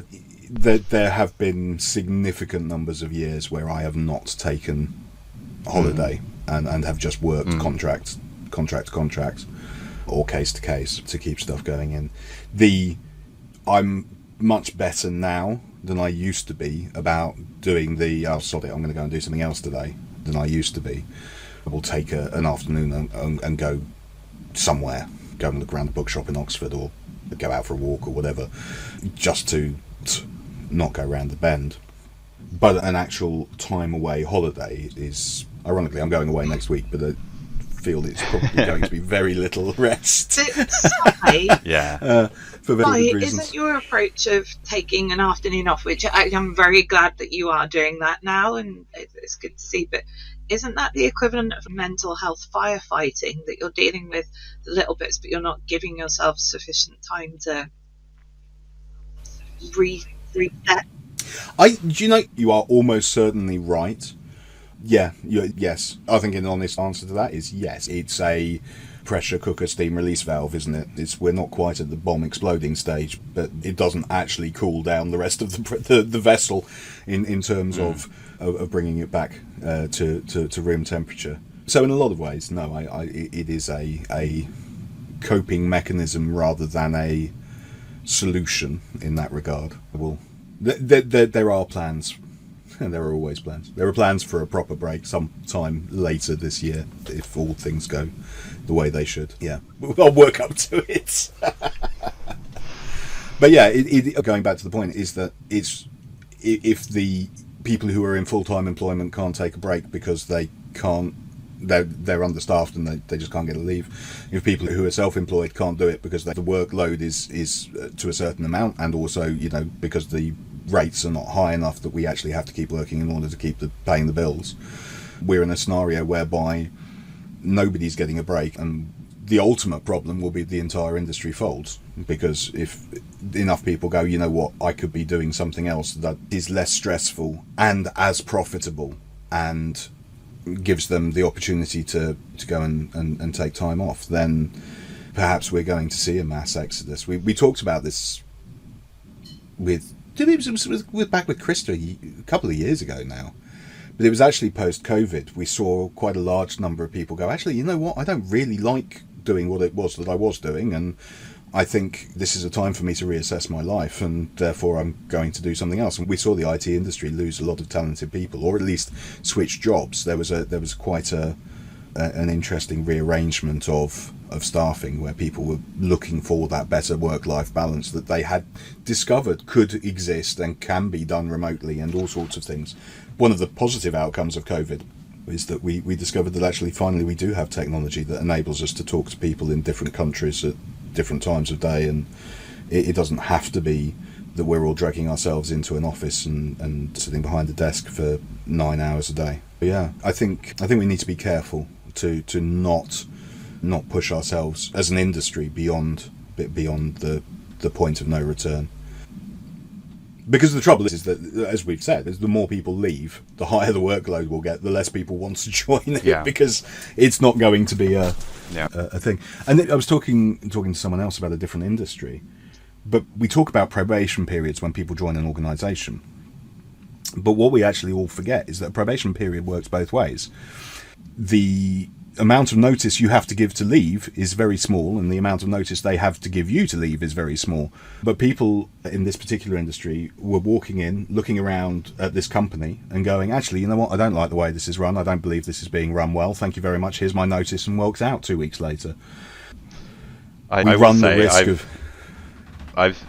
there have been significant numbers of years where I have not taken holiday and have just worked contract or case to case to keep stuff going in. I'm much better now than I used to be about doing sod it, I'm going to go and do something else today, than I used to be. I will take an afternoon and go somewhere, go and look around the bookshop in Oxford, or go out for a walk or whatever, just to not go round the bend. But an actual time away holiday is, ironically, I'm going away next week, but I feel it's probably going to be very little rest. Yeah. For very good reasons. Isn't your approach of taking an afternoon off, which I'm very glad that you are doing that now, and it's good to see, but isn't that the equivalent of mental health firefighting, that you're dealing with the little bits, but you're not giving yourself sufficient time to reset? You are almost certainly right. Yes. I think an honest answer to that is yes. It's a pressure cooker steam release valve, isn't it? We're not quite at the bomb exploding stage, but it doesn't actually cool down the rest of the vessel in terms of bringing it back to room temperature. So in a lot of ways, no, it is a coping mechanism rather than a solution in that regard. Well, there are plans. And there are always plans. There are plans for a proper break sometime later this year, if all things go the way they should. Yeah, I'll work up to it. But yeah, going back to the point is that if the people who are in full-time employment can't take a break because they can't, they're understaffed and they just can't get a leave. If people who are self-employed can't do it because the workload is to a certain amount, and also because the rates are not high enough that we actually have to keep working in order to keep paying the bills, we're in a scenario whereby nobody's getting a break, and the ultimate problem will be the entire industry folds, because if enough people go, you know what, I could be doing something else that is less stressful and as profitable and gives them the opportunity to go and take time off, then perhaps we're going to see a mass exodus. We talked about this back with Krista a couple of years ago now, but it was actually post-COVID. We saw quite a large number of people go, actually, you know what, I don't really like doing what it was that I was doing, and I think this is a time for me to reassess my life, and therefore I'm going to do something else. And we saw the IT industry lose a lot of talented people, or at least switch jobs. There was quite an interesting rearrangement of staffing, where people were looking for that better work-life balance that they had discovered could exist and can be done remotely, and all sorts of things. One of the positive outcomes of COVID is that we discovered that actually finally we do have technology that enables us to talk to people in different countries at different times of day, and it doesn't have to be that we're all dragging ourselves into an office and sitting behind a desk for 9 hours a day. But yeah, I think we need to be careful to not push ourselves as an industry beyond the point of no return. Because the trouble is that, as we've said, the more people leave, the higher the workload will get, the less people want to join it, because it's not going to be a thing. And I was talking to someone else about a different industry, but we talk about probation periods when people join an organisation. But what we actually all forget is that a probation period works both ways. The amount of notice you have to give to leave is very small, and the amount of notice they have to give you to leave is very small. But people in this particular industry were walking in, looking around at this company and going, actually, you know what, I don't like the way this is run, I don't believe this is being run well, thank you very much, here's my notice, and walks out 2 weeks later. I've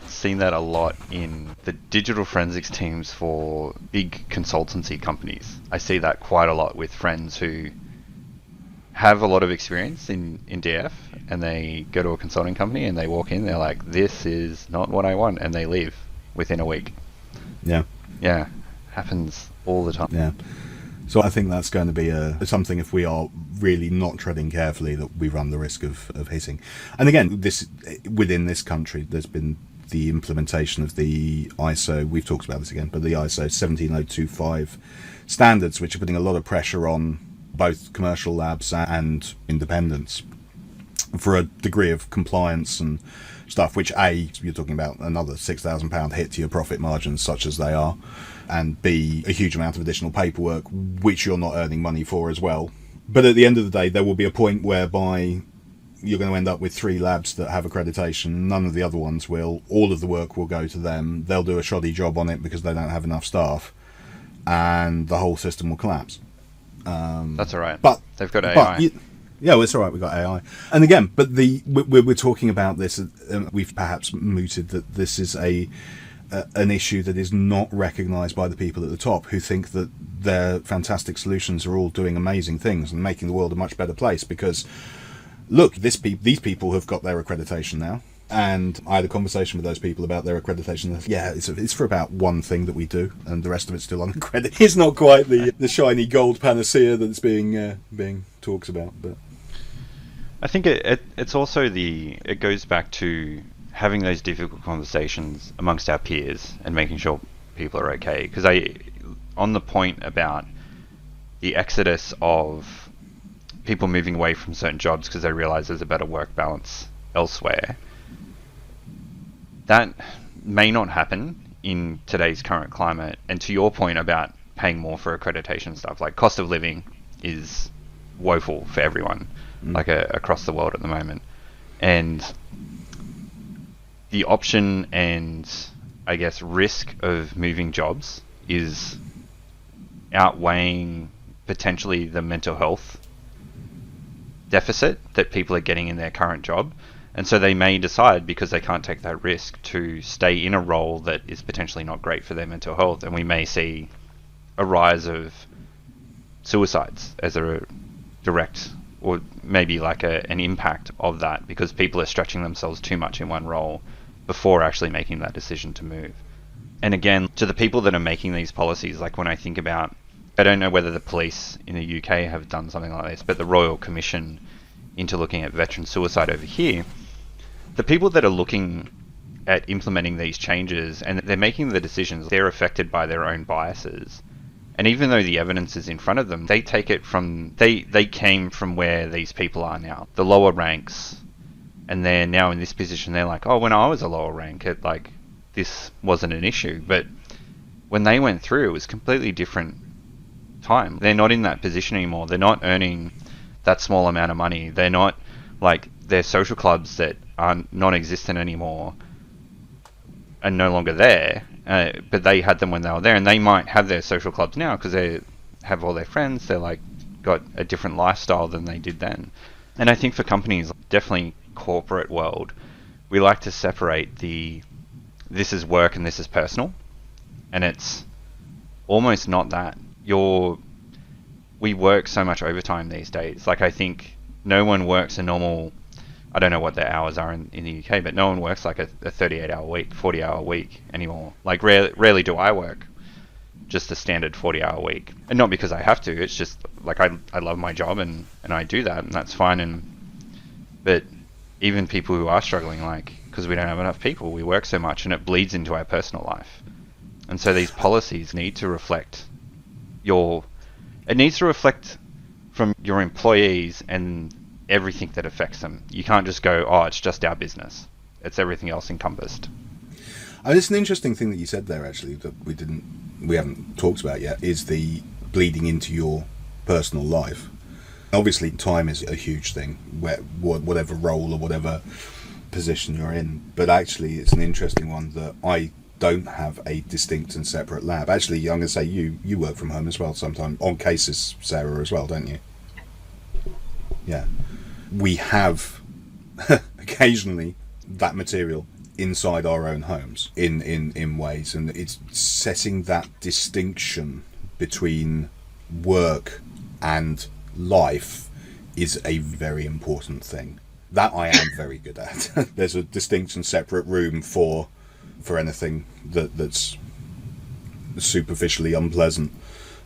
seen that a lot in the digital forensics teams for big consultancy companies. I see that quite a lot with friends who have a lot of experience in DF, and they go to a consulting company and they walk in, they're like, this is not what I want, and they leave within a week. Yeah, happens all the time. Yeah, so I think that's going to be something, if we are really not treading carefully, that we run the risk of hitting. And again, within this country, there's been the implementation of the ISO, we've talked about this again, but the ISO 17025 standards, which are putting a lot of pressure on both commercial labs and independents for a degree of compliance and stuff, which A, you're talking about another £6,000 hit to your profit margins, such as they are, and B, a huge amount of additional paperwork, which you're not earning money for as well. But at the end of the day, there will be a point whereby you're going to end up with 3 labs that have accreditation, none of the other ones will, all of the work will go to them, they'll do a shoddy job on it because they don't have enough staff, and the whole system will collapse. That's all right. But they've got AI. Well, it's all right. We've got AI, and again, but we're talking about this. We've perhaps mooted that this is an issue that is not recognised by the people at the top, who think that their fantastic solutions are all doing amazing things and making the world a much better place. Because look, these people have got their accreditation now. And I had a conversation with those people about their accreditation. Yeah, it's for about one thing that we do, and the rest of it's still unaccredited. It's not quite the shiny gold panacea that's being talked about. But I think it's also it goes back to having those difficult conversations amongst our peers and making sure people are okay. Because on the point about the exodus of people moving away from certain jobs because they realize there's a better work balance elsewhere, that may not happen in today's current climate. And to your point about paying more for accreditation stuff, like cost of living is woeful for everyone, like across the world at the moment. And the option and, I guess, risk of moving jobs is outweighing potentially the mental health deficit that people are getting in their current job. And so they may decide, because they can't take that risk, to stay in a role that is potentially not great for their mental health. And we may see a rise of suicides as a direct, or maybe like an impact of that, because people are stretching themselves too much in one role before actually making that decision to move. And again, to the people that are making these policies, like when I think about, I don't know whether the police in the UK have done something like this, but the Royal Commission into looking at veteran suicide over here, the people that are looking at implementing these changes and they're making the decisions, they're affected by their own biases. And even though the evidence is in front of them, they take it from, they came from where these people are now, the lower ranks, and they're now in this position. They're like, oh, when I was a lower rank, this wasn't an issue. But when they went through, it was completely different time. They're not in that position anymore. They're not earning that small amount of money. They're not, like, their social clubs that are non-existent anymore are no longer there. But they had them when they were there, and they might have their social clubs now because they have all their friends. They're like got a different lifestyle than they did then. And I think for companies, definitely corporate world, we like to separate this is work and this is personal, and it's almost not that. We work so much overtime these days. Like, I think no one works a normal, I don't know what their hours are in the UK, but no one works like a 38-hour week, 40-hour week anymore. Like, rarely do I work just a standard 40-hour week. And not because I have to, it's just, like, I love my job and I do that, and that's fine. But even people who are struggling, like, because we don't have enough people, we work so much, and it bleeds into our personal life. And so these policies need to reflect from your employees and everything that affects them. You can't just go, oh, it's just our business. It's everything else encompassed. It's an interesting thing that you said there, actually, that we haven't talked about yet, is the bleeding into your personal life. Obviously, time is a huge thing, whatever role or whatever position you're in. But actually, it's an interesting one that I don't have a distinct and separate lab. Actually, I'm going to say you work from home as well sometimes, on cases, Sarah, as well, don't you? Yeah. We have occasionally that material inside our own homes in ways, and it's setting that distinction between work and life is a very important thing that I am very good at. There's a distinct and separate room for anything that's superficially unpleasant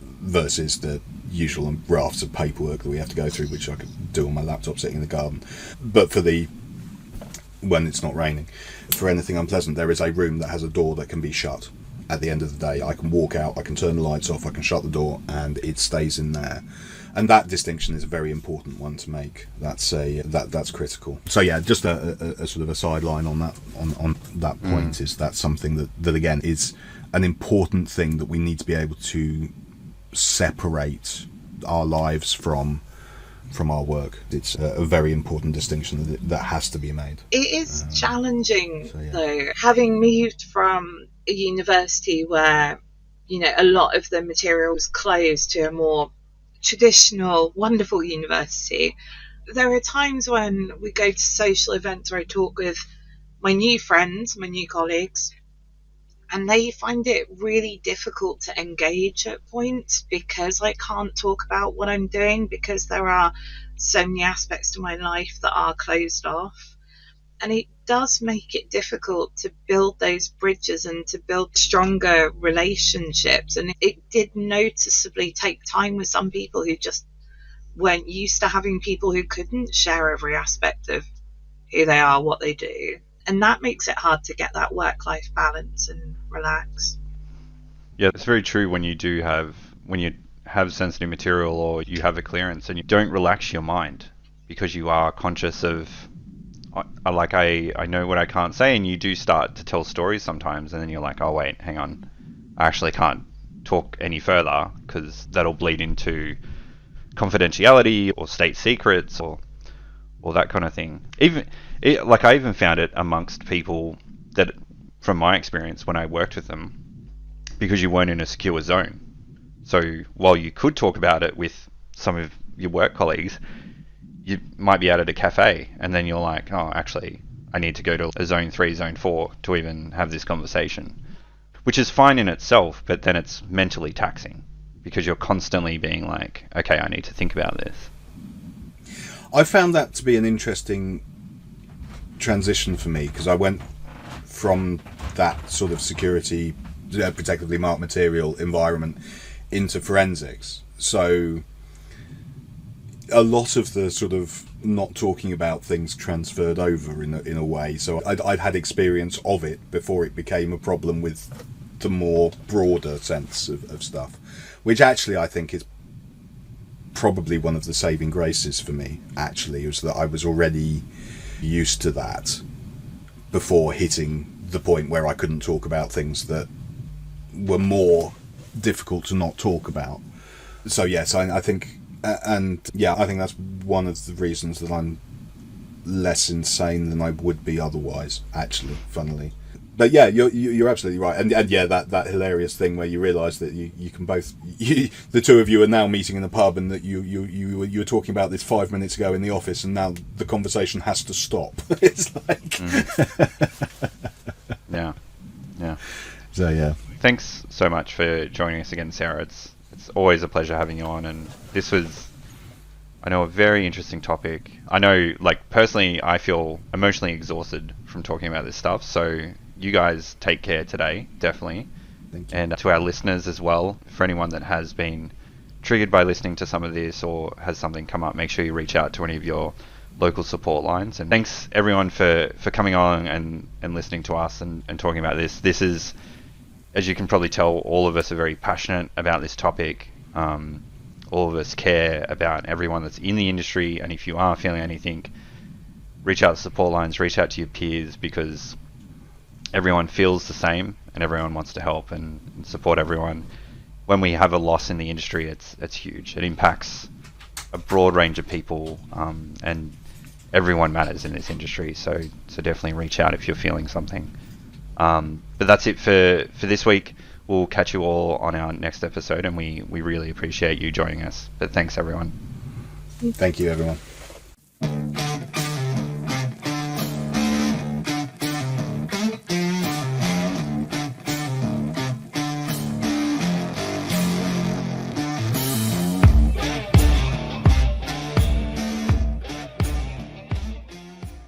versus the usual rafts of paperwork that we have to go through, which I could do on my laptop sitting in the garden. But when it's not raining, for anything unpleasant, there is a room that has a door that can be shut. At the end of the day, I can walk out, I can turn the lights off, I can shut the door, and it stays in there. And that distinction is a very important one to make. That's critical. So yeah, just a sort of a sideline on that point is that something that again is an important thing that we need to be able to separate our lives from our work. It's a very important distinction that has to be made. It is challenging, though, having moved from a university where, a lot of the material was closed to a more traditional, wonderful university. There are times when we go to social events where I talk with my new friends, my new colleagues, and they find it really difficult to engage at points because I can't talk about what I'm doing, because there are so many aspects to my life that are closed off. And it does make it difficult to build those bridges and to build stronger relationships. And it did noticeably take time with some people who just weren't used to having people who couldn't share every aspect of who they are, what they do. And that makes it hard to get that work-life balance and relax. Yeah, it's very true when you have sensitive material or you have a clearance, and you don't relax your mind because you are conscious of, I know what I can't say, and you do start to tell stories sometimes, and then you're like, oh wait, hang on, I actually can't talk any further because that'll bleed into confidentiality or state secrets or that kind of thing. I even found it amongst people that, from my experience when I worked with them, because you weren't in a secure zone. So while you could talk about it with some of your work colleagues, you might be out at a cafe and then you're like, oh, actually, I need to go to a zone 3, zone 4 to even have this conversation, which is fine in itself, but then it's mentally taxing because you're constantly being like, okay, I need to think about this. I found that to be an interesting transition for me because I went from that sort of security, protectively marked material environment into forensics. So a lot of the sort of not talking about things transferred over in a way. So I'd had experience of it before it became a problem with the more broader sense of stuff, which actually I think is probably one of the saving graces for me, actually, is that I was already used to that before hitting the point where I couldn't talk about things that were more difficult to not talk about. So yes, I think, and yeah, I think that's one of the reasons that I'm less insane than I would be otherwise, actually, funnily. But yeah, you're absolutely right, and yeah, that hilarious thing where you realise that you can both, the two of you are now meeting in a pub, and that you were talking about this 5 minutes ago in the office, and now the conversation has to stop. It's like, yeah. So yeah, thanks so much for joining us again, Sarah. It's always a pleasure having you on, and this was, I know, a very interesting topic. I know, like, personally, I feel emotionally exhausted from talking about this stuff, so you guys take care today, definitely. Thank you. And to our listeners as well, for anyone that has been triggered by listening to some of this or has something come up, make sure you reach out to any of your local support lines. And thanks everyone for coming on and listening to us and talking about this. This is, as you can probably tell, all of us are very passionate about this topic. All of us care about everyone that's in the industry, and if you are feeling anything, reach out to support lines, reach out to your peers, because everyone feels the same and everyone wants to help and support everyone. When we have a loss in the industry, it's huge. It impacts a broad range of people, and everyone matters in this industry, so definitely reach out if you're feeling something. But that's it for this week. We'll catch you all on our next episode, and we really appreciate you joining us. But thanks, everyone. Thank you, everyone.